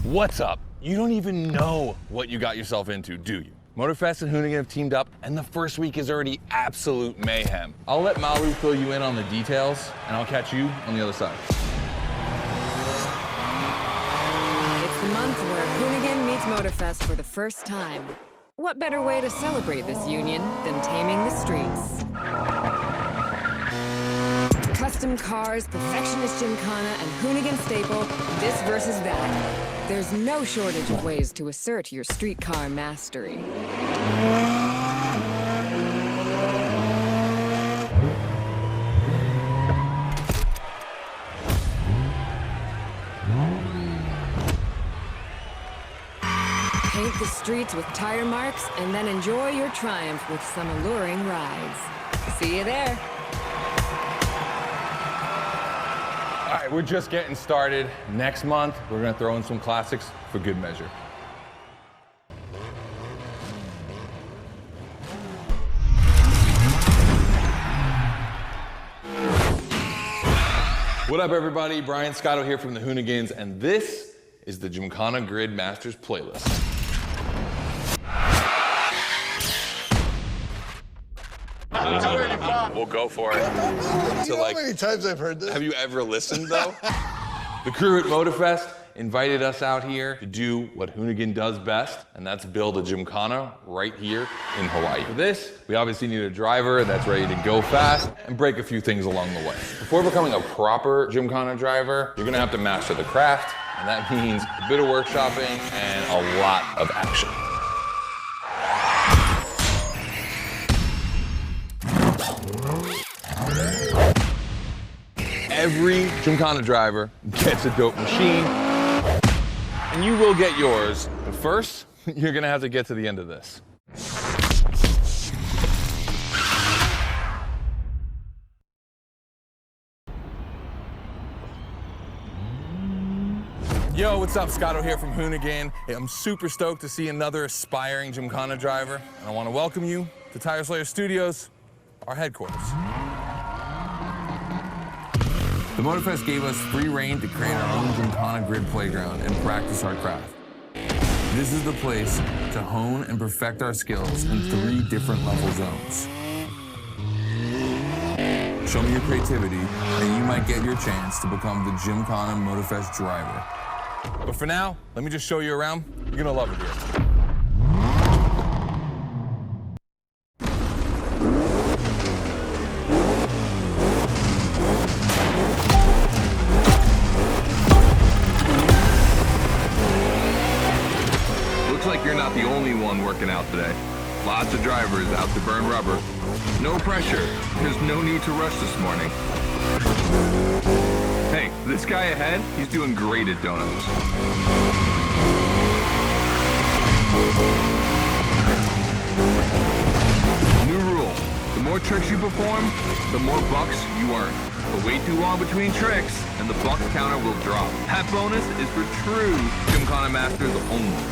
What's up? You don't even know what you got yourself into, do you? Motorfest and Hoonigan have teamed up, and the first week is already absolute mayhem. I'll let Malu fill you in on the details, and I'll catch you on the other side. It's the month where Hoonigan meets Motorfest for the first time. What better way to celebrate this union than taming the streets? Custom cars, perfectionist Gymkhana, and Hoonigan staple, this versus that. There's no shortage of ways to assert your streetcar mastery. Paint the streets with tire marks and then enjoy your triumph with some alluring rides. See you there. All right, we're just getting started. Next month, we're gonna throw in some classics for good measure. What up, everybody? Brian Scotto here from the Hoonigans, and this is the Gymkhana Grid Masters playlist. We'll go for it. You know how many times I've heard this? Have you ever listened, though? The crew at Motorfest invited us out here to do what Hoonigan does best, and that's build a Gymkhana right here in Hawaii. For this, we obviously need a driver that's ready to go fast and break a few things along the way. Before becoming a proper Gymkhana driver, you're gonna have to master the craft, and that means a bit of workshopping and a lot of action. Every Gymkhana driver gets a dope machine, and you will get yours. But first, you're gonna have to get to the end of this. Yo, what's up? Scotto here from Hoonigan. Hey, I'm super stoked to see another aspiring Gymkhana driver, and I want to welcome you to Tire Slayer Studios, our headquarters. The Motorfest gave us free reign to create our own Gymkhana grid playground and practice our craft. This is the place to hone and perfect our skills in 3 different level zones. Show me your creativity, and you might get your chance to become the Gymkhana Motorfest driver. But for now, let me just show you around. You're gonna love it here. Looks like you're not the only one working out today. Lots of drivers out to burn rubber. No pressure. There's no need to rush this morning. Hey, this guy ahead, he's doing great at donuts. New rule. The more tricks you perform, the more bucks you earn. But wait too long between tricks, and the buck counter will drop. That bonus is for true Gymkhana masters only.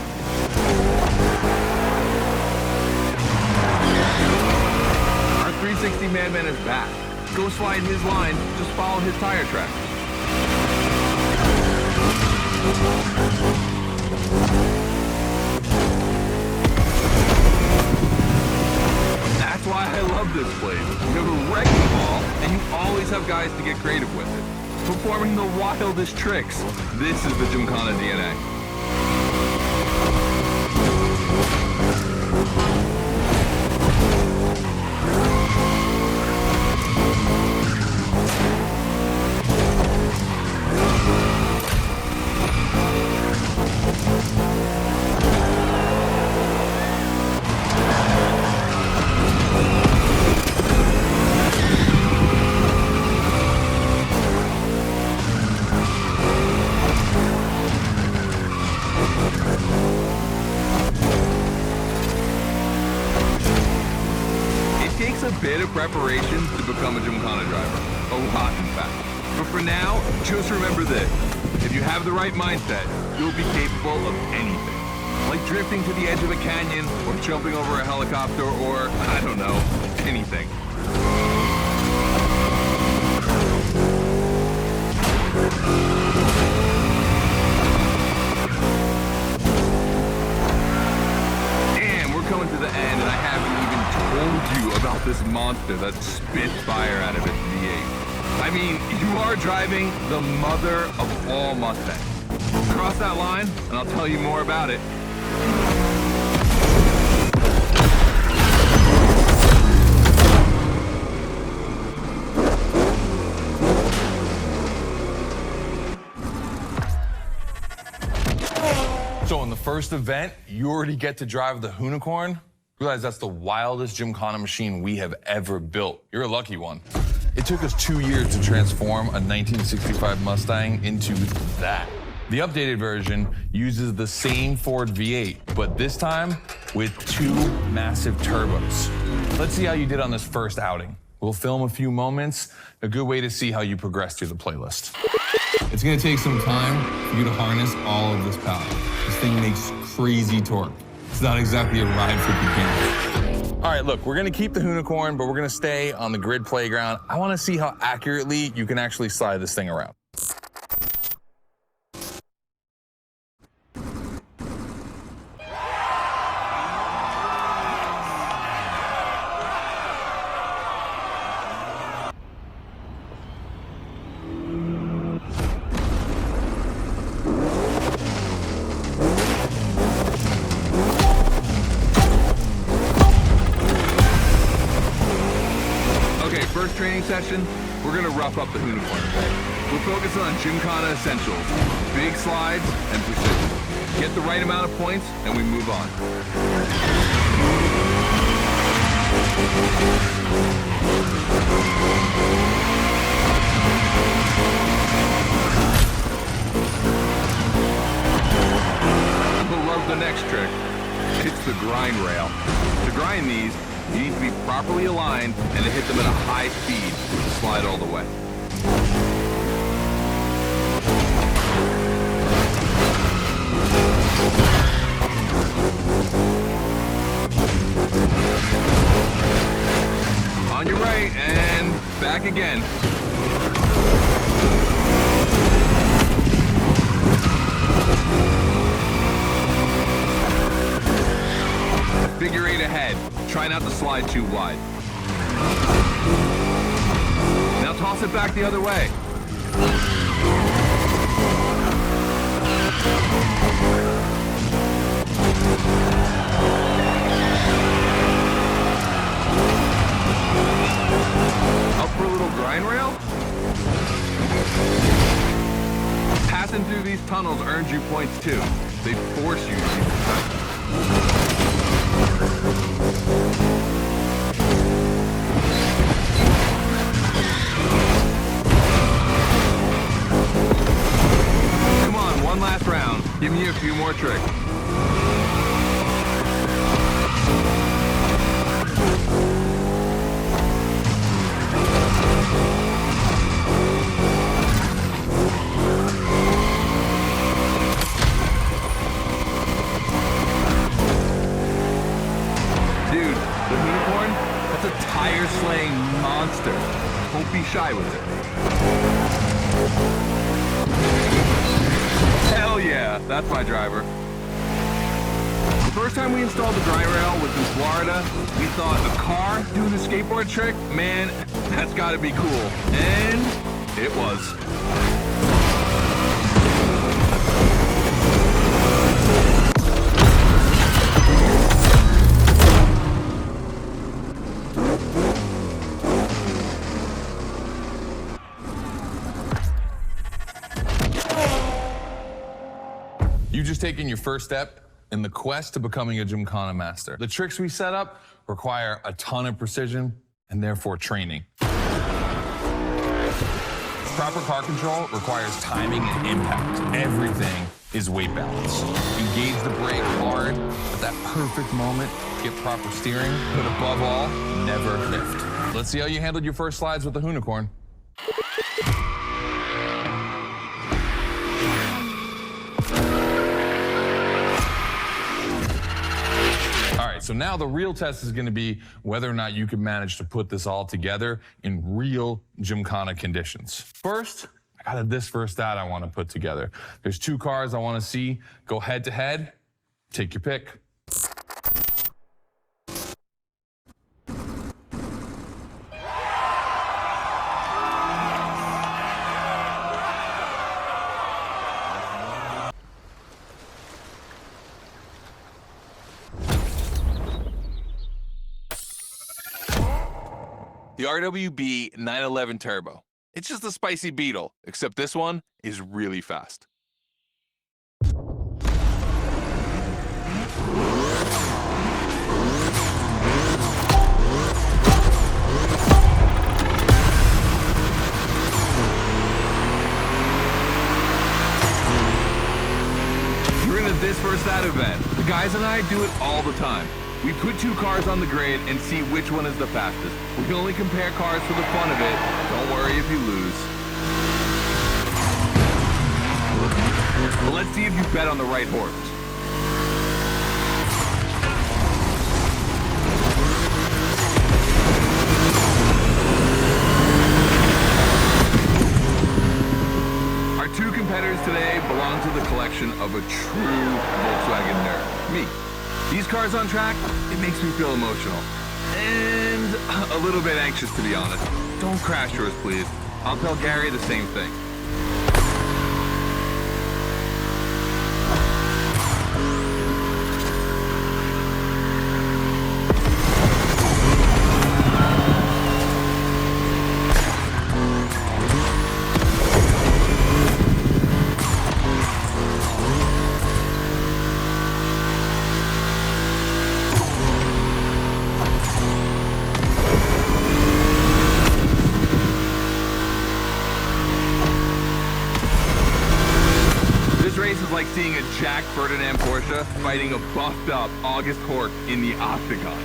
Our 360 Madman is back. Go slide his line, just follow his tire track. That's why I love this place. You have a wrecking ball, and you always have guys to get creative with it. Performing the wildest tricks. This is the Gymkhana DNA. A bit of preparation to become a Gymkhana driver. A lot, in fact. But for now, just remember this. If you have the right mindset, you'll be capable of anything. Like drifting to the edge of a canyon, or jumping over a helicopter, or, I don't know, anything. told you about this monster that spits fire out of its V8? I mean, you are driving the mother of all Mustangs. Cross that line, and I'll tell you more about it. So in the first event, you already get to drive the Hoonigan. Realize that's the wildest Gymkhana machine we have ever built. You're a lucky one. It took us 2 years to transform a 1965 Mustang into that. The updated version uses the same Ford V8, but this time with 2 massive turbos. Let's see how you did on this first outing. We'll film a few moments, a good way to see how you progress through the playlist. It's gonna take some time for you to harness all of this power. This thing makes crazy torque. It's not exactly a ride for beginners. All right, look, we're gonna keep the Hoonigan, but we're gonna stay on the grid playground. I wanna see how accurately you can actually slide this thing around. First training session, we're gonna rough up the Hoonigan a bit. We'll focus on Gymkhana essentials, big slides, and precision. Get the right amount of points, and we move on. We'll love the next trick. It's the grind rail. To grind these, you need to be properly aligned and to hit them at a high speed to slide all the way. On your right and back again. Figure 8 ahead. Try not to slide too wide. Now toss it back the other way. Up for a little grind rail? Passing through these tunnels earns you points too. They force you to use the tunnel. Come on, one last round. Give me a few more tricks. Dude, the Hoonigan, that's a tire-slaying monster. Don't be shy with it. Hell yeah, that's my driver. The first time we installed the grind rail was in Florida. We thought a car doing a skateboard trick, man, that's gotta be cool. And it was. You've just taken your first step in the quest to becoming a Gymkhana master. The tricks we set up require a ton of precision and therefore training. Proper car control requires timing and impact. Everything is weight balance. Engage the brake hard at that perfect moment, get proper steering, but above all, never lift. Let's see how you handled your first slides with the Hoonigan. So now the real test is going to be whether or not you can manage to put this all together in real Gymkhana conditions. First, I got this first out I want to put together. There's 2 cars I want to see go head to head. Take your pick. the RWB 911 Turbo. It's just a spicy Beetle, except this one is really fast. We're into this versus that event. The guys and I do it all the time. We put two cars on the grid and see which one is the fastest. We can only compare cars for the fun of it. Don't worry if you lose. But let's see if you bet on the right horse. Our two competitors today belong to the collection of a true Volkswagen nerd, me. These cars on track, it makes me feel emotional. And a little bit anxious, to be honest. Don't crash yours, please. I'll tell Gary the same thing. Like seeing a Jack Ferdinand Porsche fighting a buffed up August Hork in the octagon.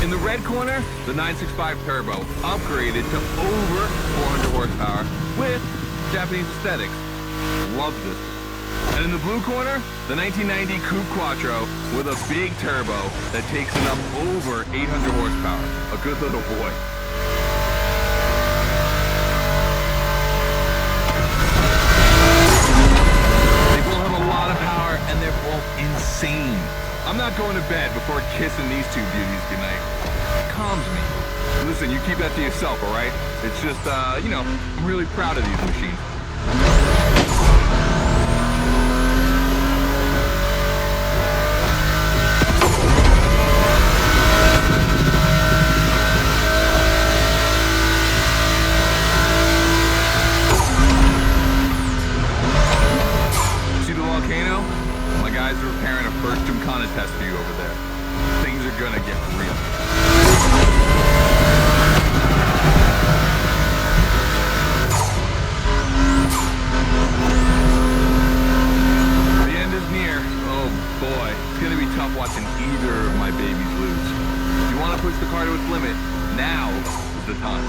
In the red corner, the 965 Turbo, upgraded to over 400 horsepower with Japanese aesthetics. Love this. And in the blue corner, the 1990 Coupe Quattro with a big turbo that takes it up over 800 horsepower. A good little boy. And they're both insane. I'm not going to bed before kissing these two beauties goodnight. It calms me. Listen, you keep that to yourself, all right? It's just, you know, I'm really proud of these machines. See the volcano? My guys are preparing a first Gymkhana test for you over there. Things are gonna get real. The end is near. Oh boy, it's gonna be tough watching either of my babies lose. If you want to push the car to its limit, now is the time.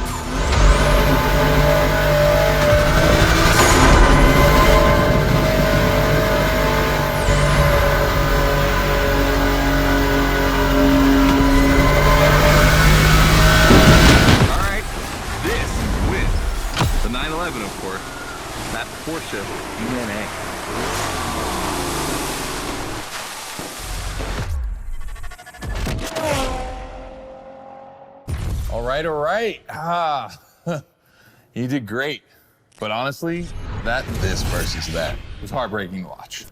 Of course, that Porsche DNA. All right. You did great. But honestly, this versus that was heartbreaking to watch.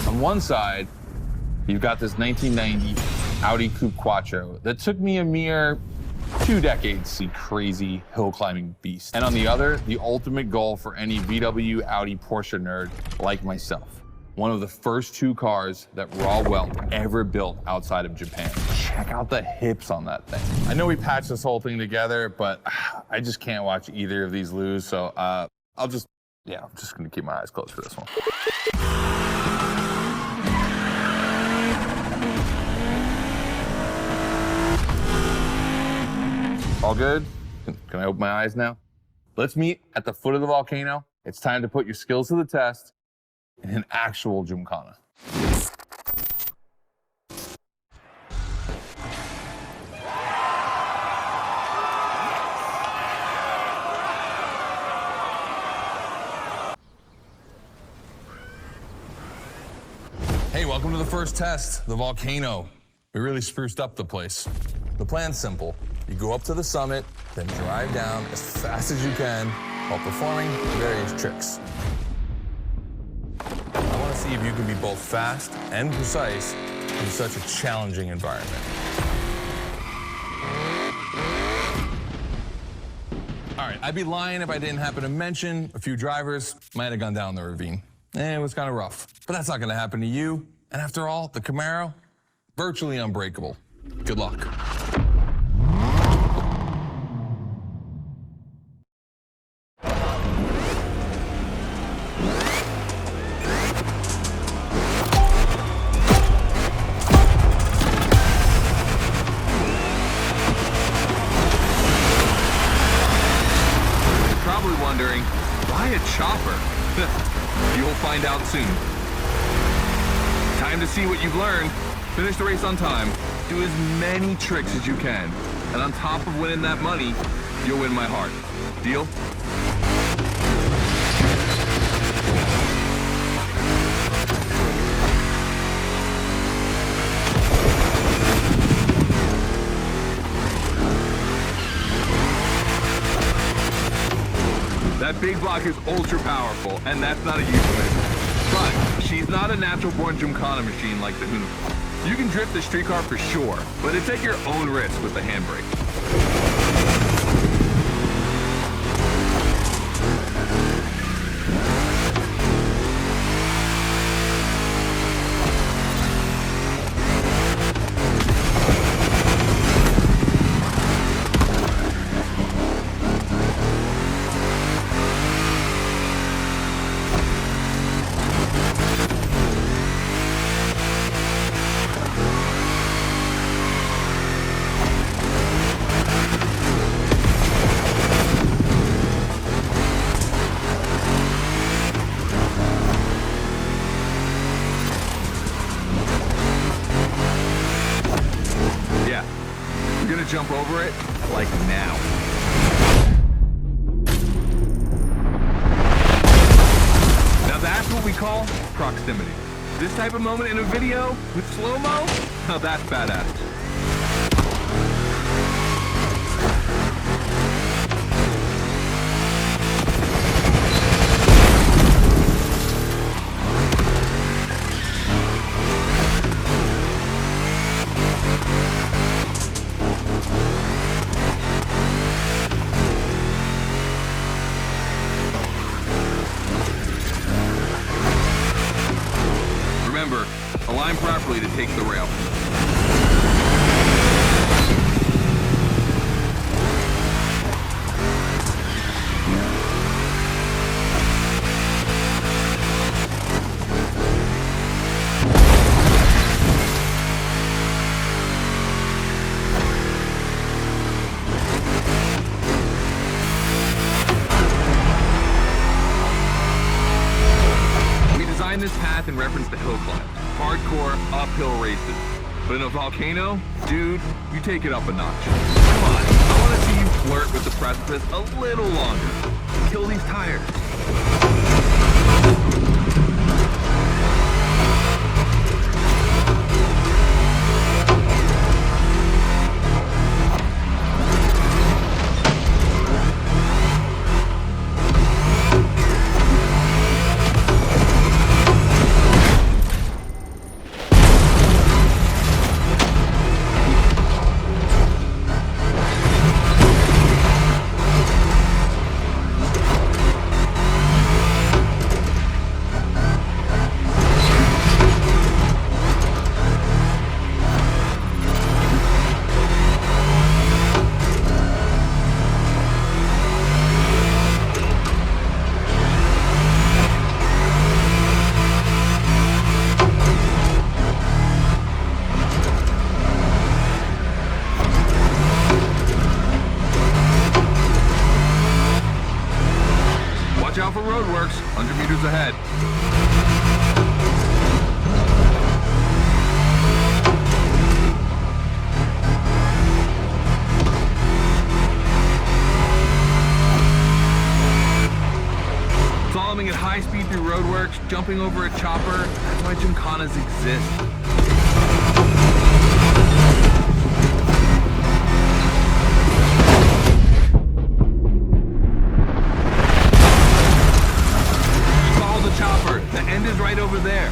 On one side, you've got this 1990 Audi Coupe Quattro that took me a mere 2 decades to see crazy hill climbing beast. And on the other, the ultimate goal for any VW, Audi, Porsche nerd like myself. One of the first 2 cars that Raw Welt ever built outside of Japan. Check out the hips on that thing. I know we patched this whole thing together, but I just can't watch either of these lose. So I'm just gonna keep my eyes closed for this one. All good? Can I open my eyes now? Let's meet at the foot of the volcano. It's time to put your skills to the test in an actual Gymkhana. Hey, welcome to the first test, the volcano. We really spruced up the place. The plan's simple. You go up to the summit, then drive down as fast as you can while performing various tricks. I want to see if you can be both fast and precise in such a challenging environment. All right, I'd be lying if I didn't happen to mention a few drivers might have gone down the ravine. It was kind of rough, but that's not going to happen to you. And after all, the Camaro, virtually unbreakable. Good luck. Wondering, why a chopper? You'll find out soon. Time to see what you've learned. Finish the race on time. Do as many tricks as you can. And on top of winning that money, you'll win my heart. Deal? That big block is ultra powerful, and that's not a euphemism. But she's not a natural-born Gymkhana machine like the Hoonigan. You can drift the street car for sure, but it's at your own risk with the handbrake. Jump over it, like now. Now that's what we call proximity. This type of moment in a video with slow-mo, now that's badass. Remember, align properly to take the rail. This path in reference to hill climb, hardcore uphill races. But in a volcano, dude, you take it up a notch. Come on, I want to see you flirt with the precipice a little longer. Kill these tires. Watch out for roadworks, 100 meters ahead. Slaloming at high speed through roadworks, jumping over a chopper, that's why Gymkhanas exist. The end is right over there.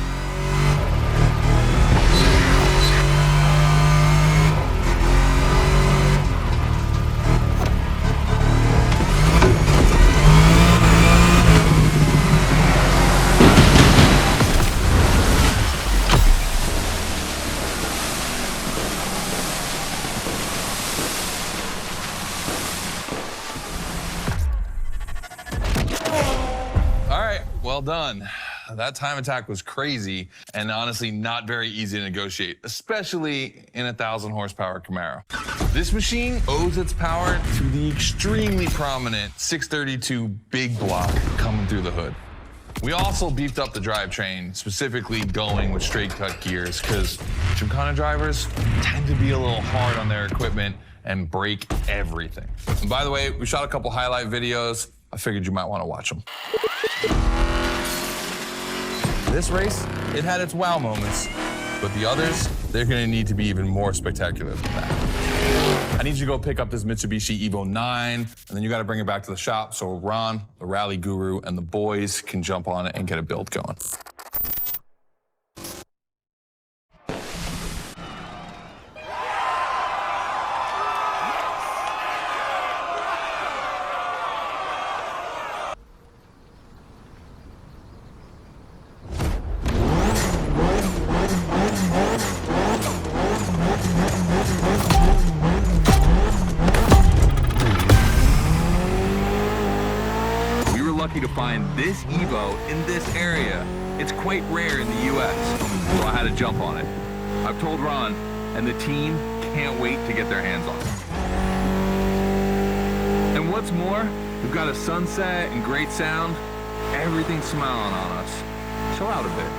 Well done. That time attack was crazy and honestly not very easy to negotiate, especially in a 1,000 horsepower Camaro. This machine owes its power to the extremely prominent 632 big block coming through the hood. We also beefed up the drivetrain, specifically going with straight cut gears, because Gymkhana drivers tend to be a little hard on their equipment and break everything. And by the way, we shot a couple highlight videos. I figured you might want to watch them. This race, it had its wow moments, but the others, they're gonna need to be even more spectacular than that. I need you to go pick up this Mitsubishi Evo 9, and then you gotta bring it back to the shop so Ron, the rally guru, and the boys can jump on it and get a build going. Lucky to find this Evo in this area. It's quite rare in the US, so I had to jump on it. I've told Ron, and the team can't wait to get their hands on it. And what's more, we've got a sunset and great sound. Everything's smiling on us. Chill out a bit.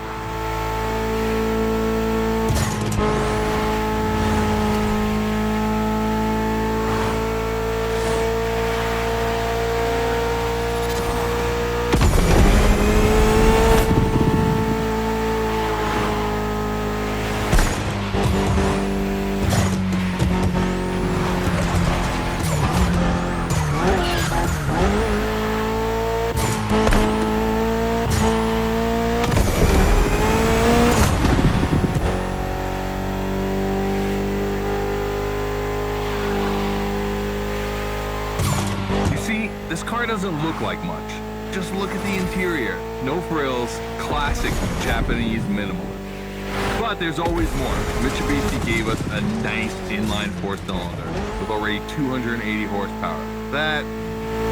This car doesn't look like much. Just look at the interior. No frills, classic Japanese minimalism. But there's always more. Mitsubishi gave us a nice inline four-cylinder with already 280 horsepower. That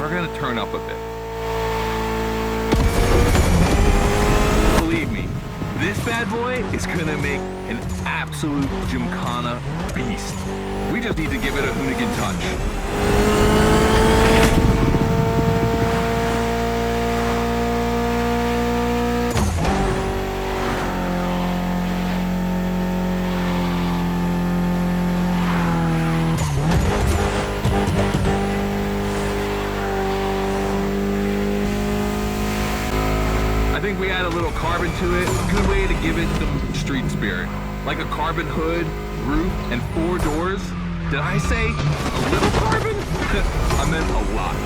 we're gonna turn up a bit. Believe me, this bad boy is gonna make an absolute Gymkhana beast. We just need to give it a Hoonigan touch. I think we add a little carbon to it. Good way to give it some street spirit. Like a carbon hood, roof, and 4 doors. Did I say a little carbon? I meant a lot.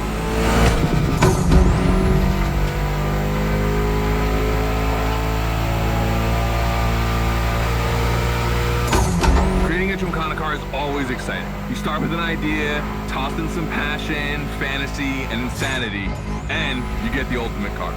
Creating a Gymkhana car is always exciting. You start with an idea, toss in some passion, fantasy, and insanity, and you get the ultimate car.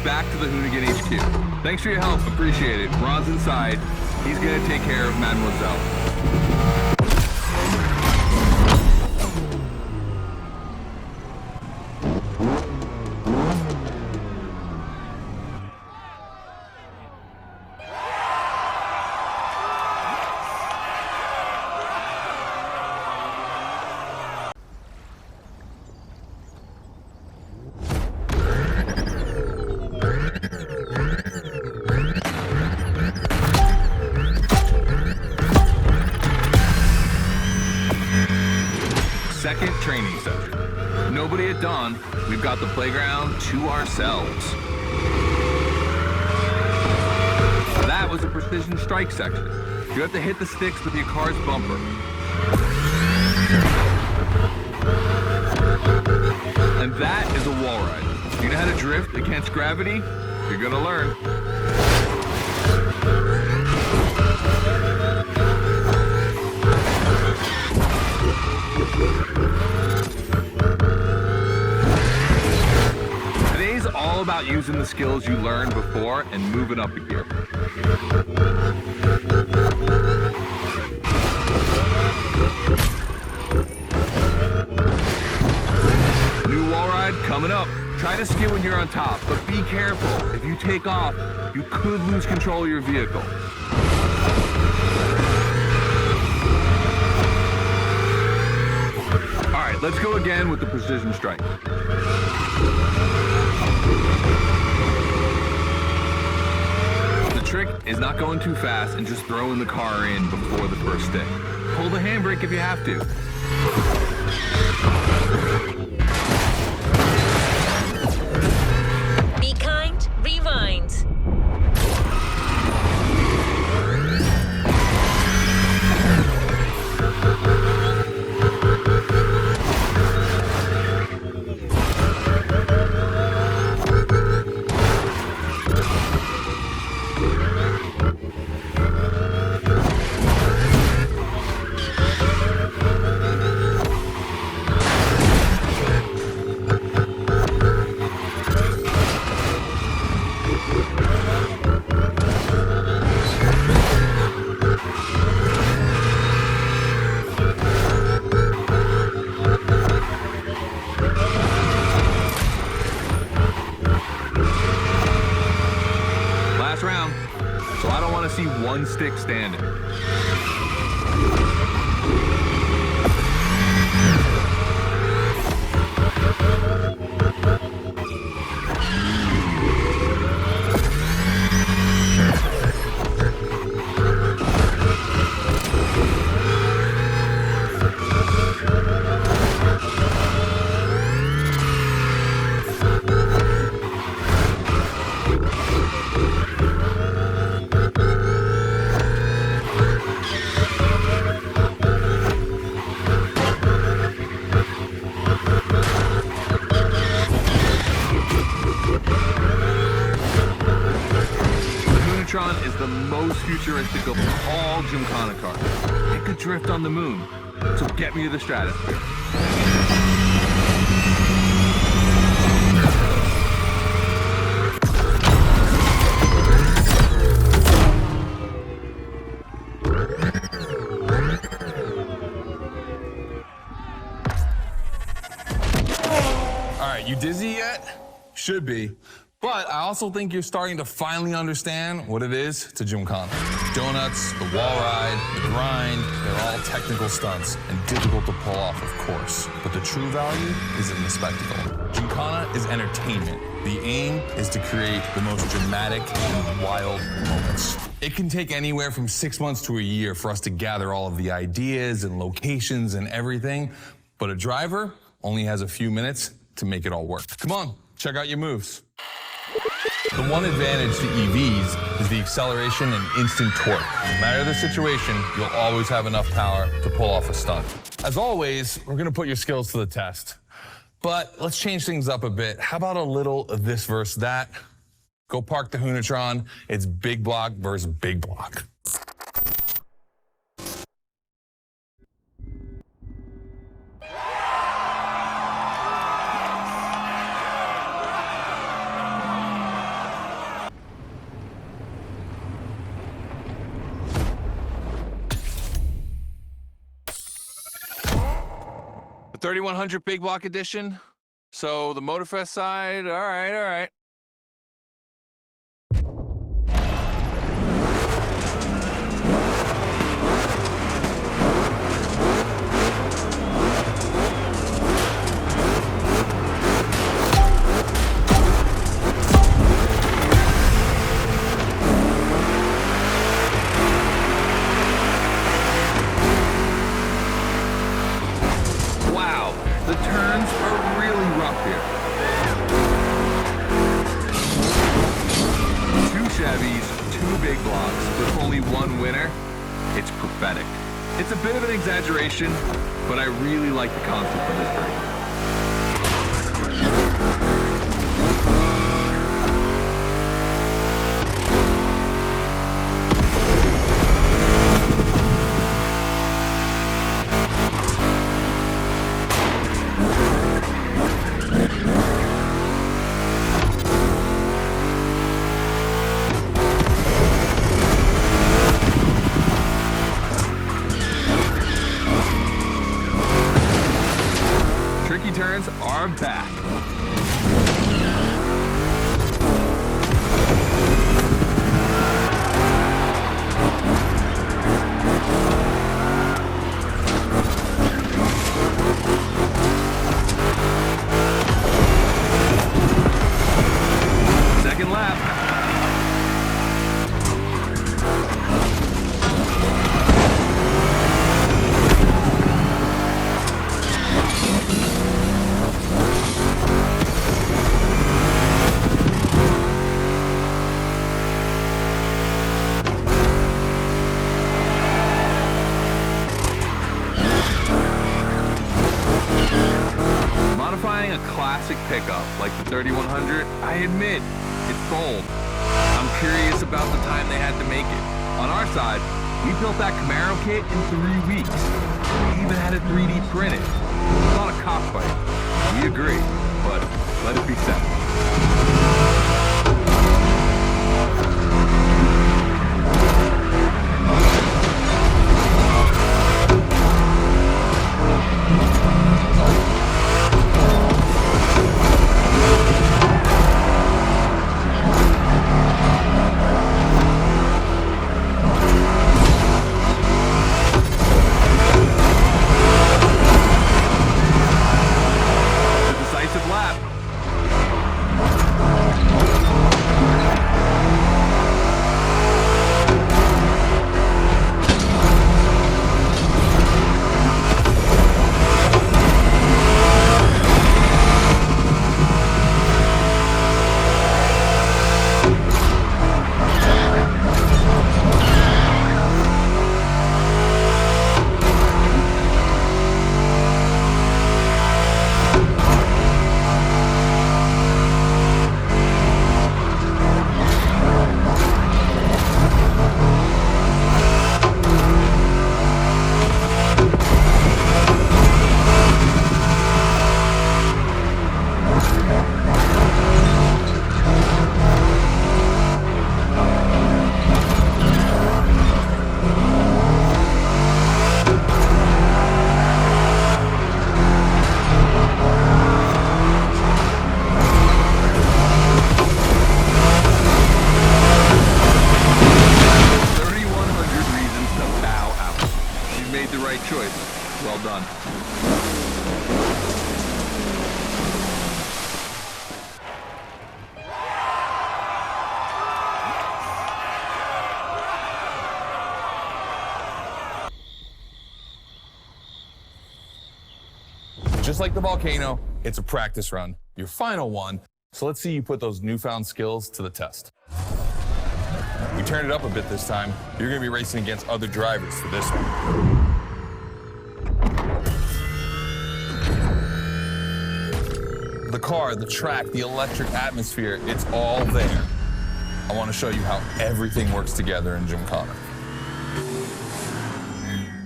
Back to the Hoonigan HQ. Thanks for your help, appreciate it. Ron's inside. He's gonna take care of Mademoiselle. training session. Nobody at dawn, we've got the playground to ourselves. That was a precision strike section. You have to hit the sticks with your car's bumper. And that is a wall ride. You know how to drift against gravity? You're gonna learn. Today's all about using the skills you learned before and moving up a gear. New wall ride coming up. Try to skid when you're on top, but be careful. If you take off, you could lose control of your vehicle. All right, let's go again with the precision strike. The trick is not going too fast and just throwing the car in before the first stick. Pull the handbrake if you have to. Be kind, rewind. Last round, so I don't want to see one stick standing. Hoonigan is the most futuristic of all Gymkhana cars. It could drift on the moon, so get me to the stratosphere. All right, you dizzy yet? Should be. But I also think you're starting to finally understand what it is to Gymkhana. Donuts, the wall ride, the grind, they're all technical stunts and difficult to pull off, of course. But the true value is in the spectacle. Gymkhana is entertainment. The aim is to create the most dramatic and wild moments. It can take anywhere from 6 months to a year for us to gather all of the ideas and locations and everything. But a driver only has a few minutes to make it all work. Come on, check out your moves. The one advantage to EVs is the acceleration and instant torque. No matter the situation, you'll always have enough power to pull off a stunt. As always, we're gonna put your skills to the test. But let's change things up a bit. How about a little of this versus that? Go park the Hoonigan. It's big block versus big block. The 3100 big block edition. So the Motorfest side, all right. Wow, the big blocks with only one winner, it's prophetic. It's a bit of an exaggeration, but I really like the concept of this break. Tricky turns are back. Second lap. Modifying a classic pickup like the 3100, I admit, it's bold. I'm curious about the time they had to make it. On our side, we built that Camaro kit in 3 weeks. We even had it 3D printed. It's not a cockfight. We agree, but let it be said. Well done. Just like the volcano, it's a practice run, your final one. So let's see you put those newfound skills to the test. We turned it up a bit this time. You're gonna be racing against other drivers for this one. The car, the track, the electric atmosphere, it's all there. I want to show you how everything works together in Gymkhana.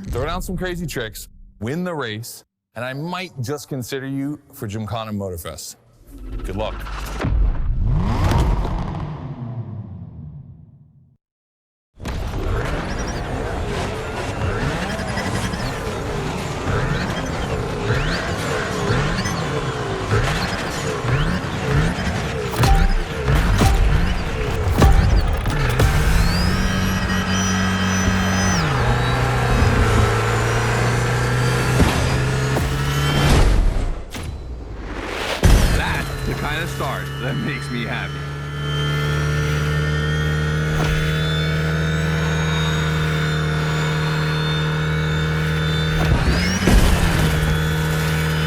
Throw down some crazy tricks, win the race, and I might just consider you for Gymkhana Motorfest. Good luck. Start. That makes me happy.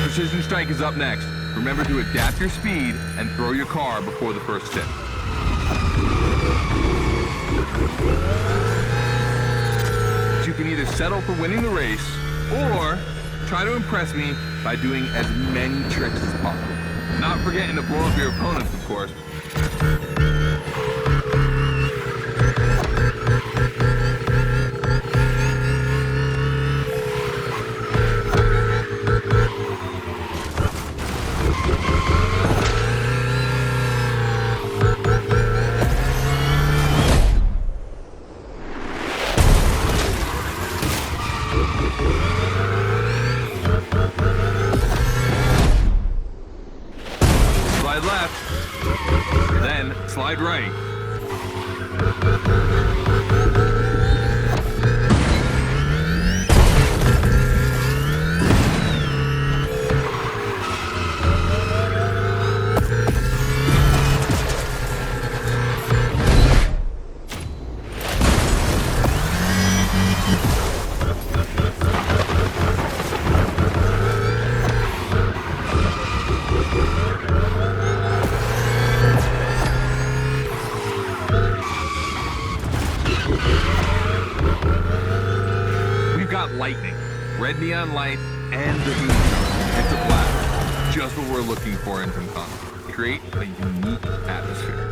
Precision Strike is up next. Remember to adapt your speed and throw your car before the first tip. You can either settle for winning the race or try to impress me by doing as many tricks as possible. Not forgetting to blow up your opponents, of course. Slide left, then slide right. We've got lightning, red neon light, and the Hoonigan. It's a blast. Just what we're looking for in Gymkhana. Create a unique atmosphere.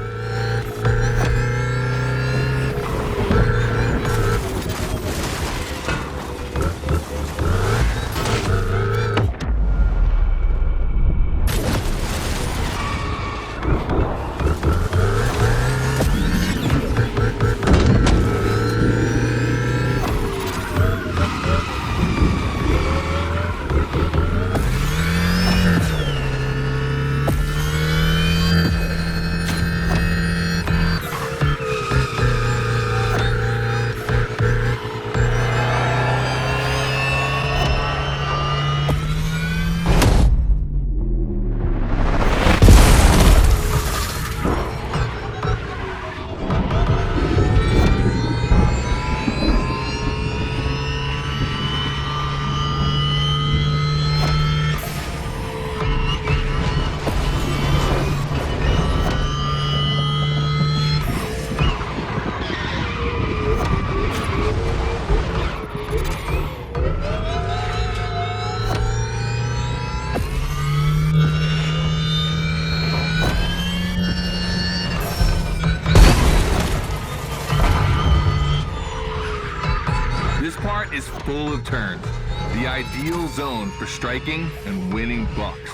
This part is full of turns, the ideal zone for striking and winning bucks.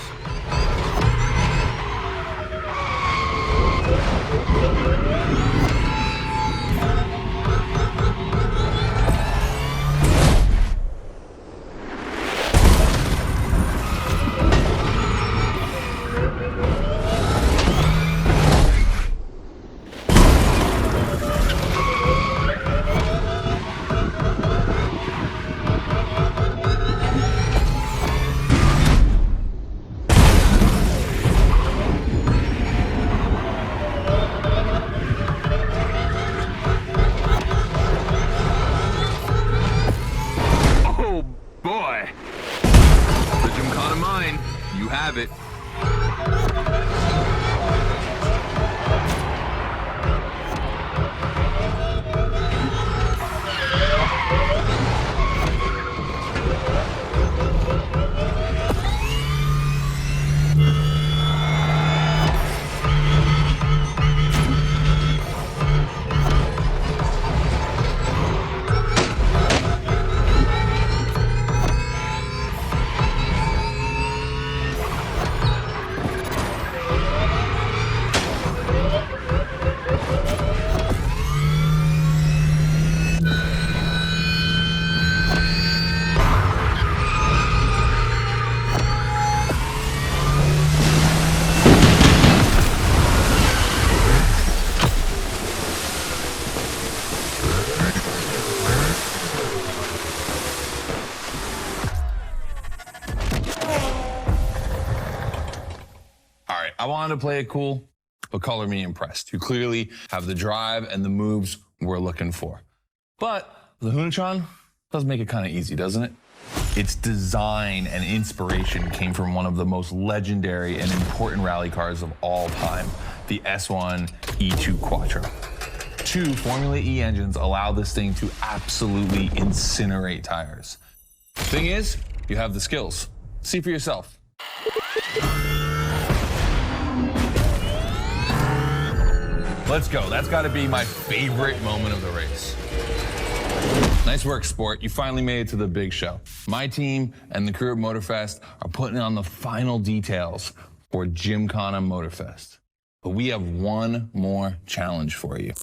Boy, the Gymkhana mine, you have it. I wanted to play it cool, but color me impressed. You clearly have the drive and the moves we're looking for. But the Hoonigan does make it kind of easy, doesn't it? Its design and inspiration came from one of the most legendary and important rally cars of all time, the S1 E2 Quattro. 2 Formula E engines allow this thing to absolutely incinerate tires. Thing is, you have the skills. See for yourself. Let's go. That's got to be my favorite moment of the race. Nice work, Sport. You finally made it to the big show. My team and the crew at Motorfest are putting on the final details for Gymkhana Motorfest. But we have one more challenge for you.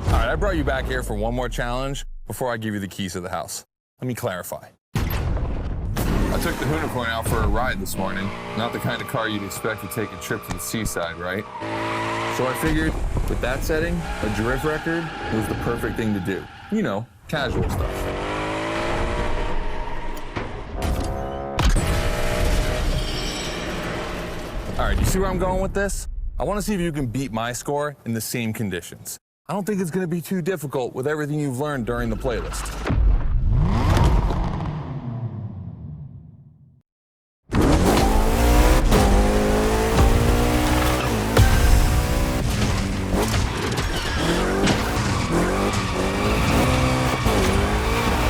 All right, I brought you back here for one more challenge before I give you the keys to the house. Let me clarify. I took the Hoonigan out for a ride this morning. Not the kind of car you'd expect to take a trip to the seaside, right? So I figured, with that setting, a drift record was the perfect thing to do. You know, casual stuff. All right, you see where I'm going with this? I want to see if you can beat my score in the same conditions. I don't think it's going to be too difficult with everything you've learned during the playlist.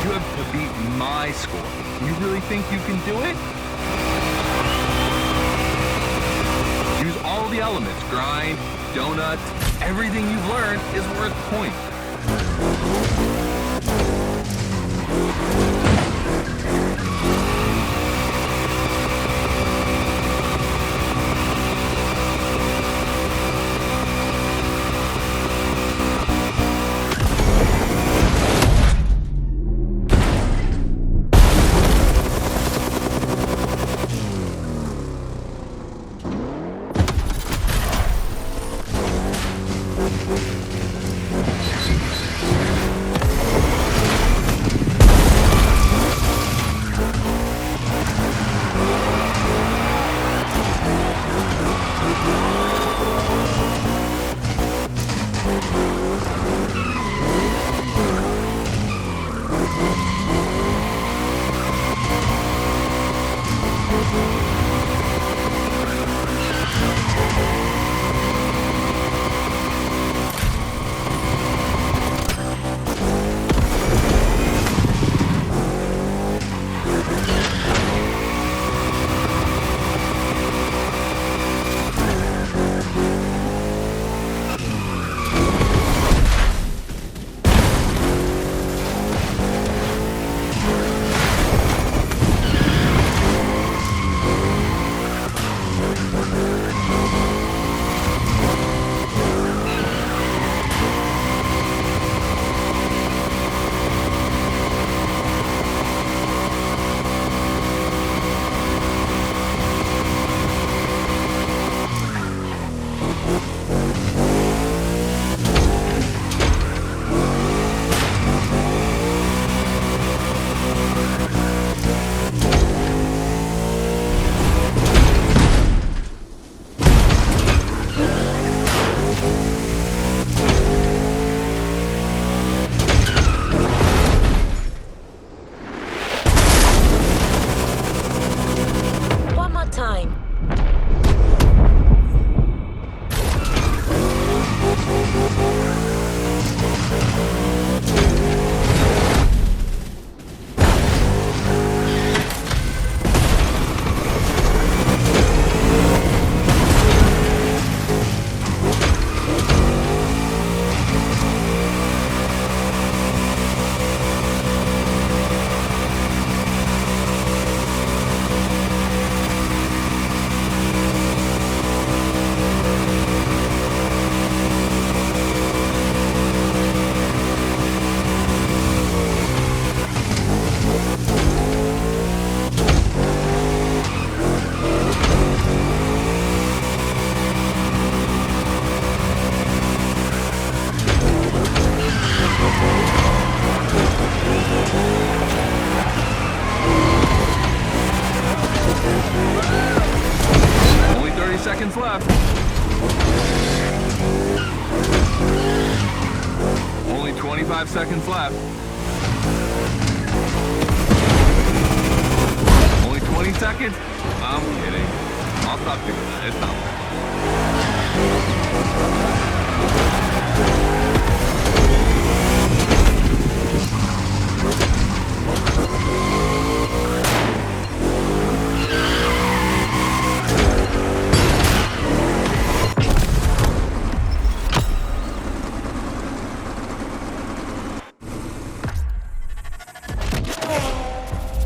You have to beat my score. You really think you can do it? Use all the elements, grind, donut, everything you've learned is worth points. 25 seconds left. Only 20 seconds? I'm kidding. I'll stop doing that. It's not fun.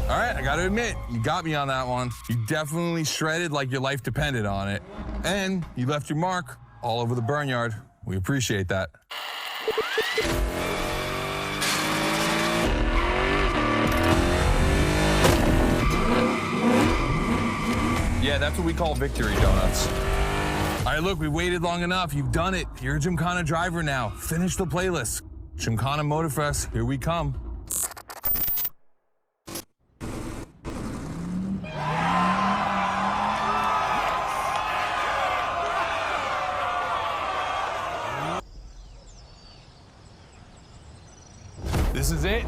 All right, I gotta admit, you got me on that one. You definitely shredded like your life depended on it. And you left your mark all over the burnyard. We appreciate that. Yeah, that's what we call victory donuts. All right, look, we waited long enough. You've done it. You're a Gymkhana driver now. Finish the playlist. Gymkhana Motorfest, here we come. This is it.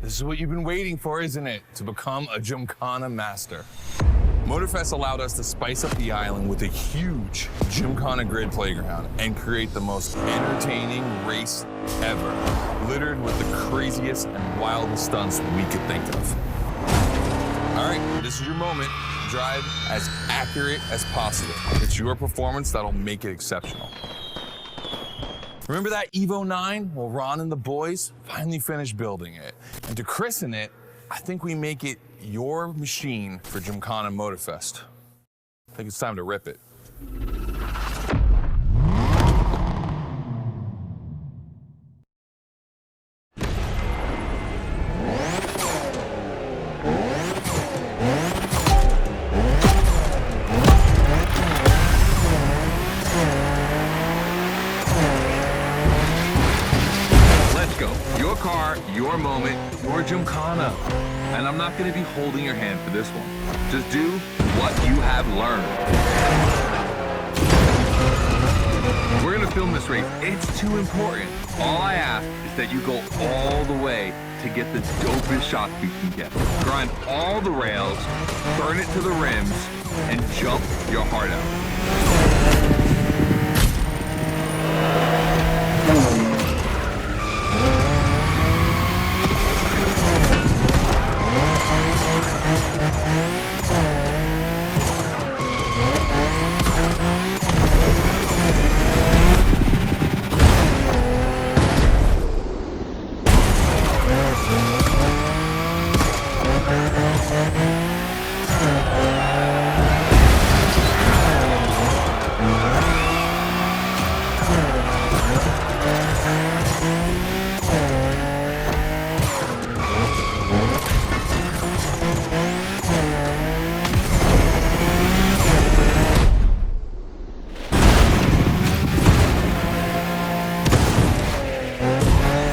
This is what you've been waiting for, isn't it? To become a Gymkhana master. Motorfest allowed us to spice up the island with a huge Gymkhana grid playground and create the most entertaining race ever, littered with the craziest and wildest stunts we could think of. All right, this is your moment. Drive as accurate as possible. It's your performance that'll make it exceptional. Remember that Evo 9? Well, Ron and the boys finally finished building it. And to christen it, I think we make it your machine for Gymkhana Motorfest. I think it's time to rip it. Let's go. Your car, your moment, your Gymkhana. And I'm not going to be holding your hand for this one. Just do what you have learned. We're going to film this race. It's too important. All I ask is that you go all the way to get the dopest shots you can get. Grind all the rails, burn it to the rims, and jump your heart out.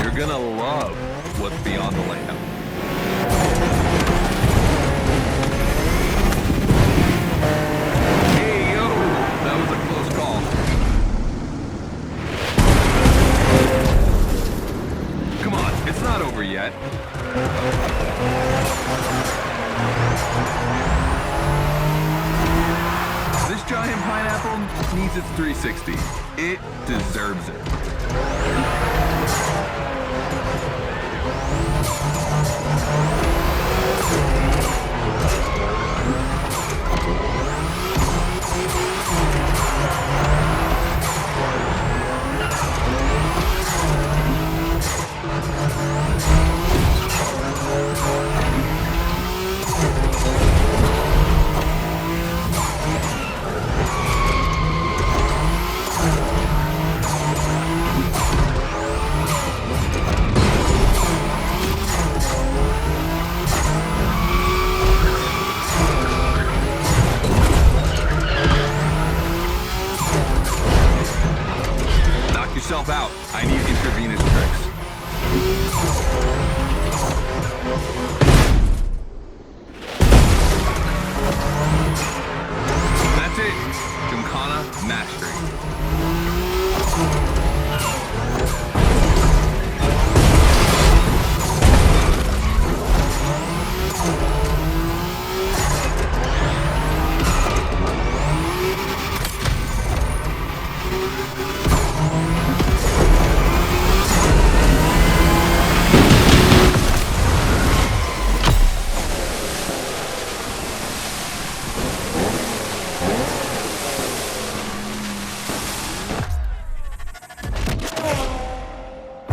You're gonna love what's beyond the layout. Hey, yo, that was a close call. Come on, it's not over yet. This giant pineapple needs its 360. It deserves it. Yourself out. I need intravenous tricks. That's it. Gymkhana mastery.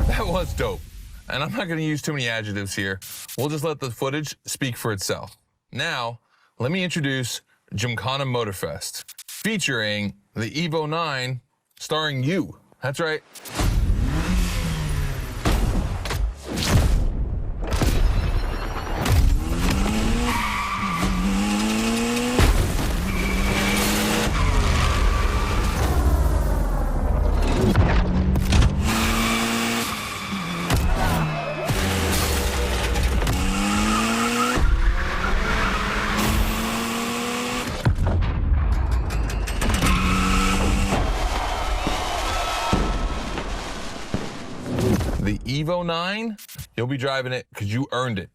That was dope. And I'm not going to use too many adjectives here. We'll just let the footage speak for itself. Now, let me introduce Gymkhana Motorfest, featuring the Evo 9, starring you. That's right. The Evo 9, you'll be driving it because you earned it.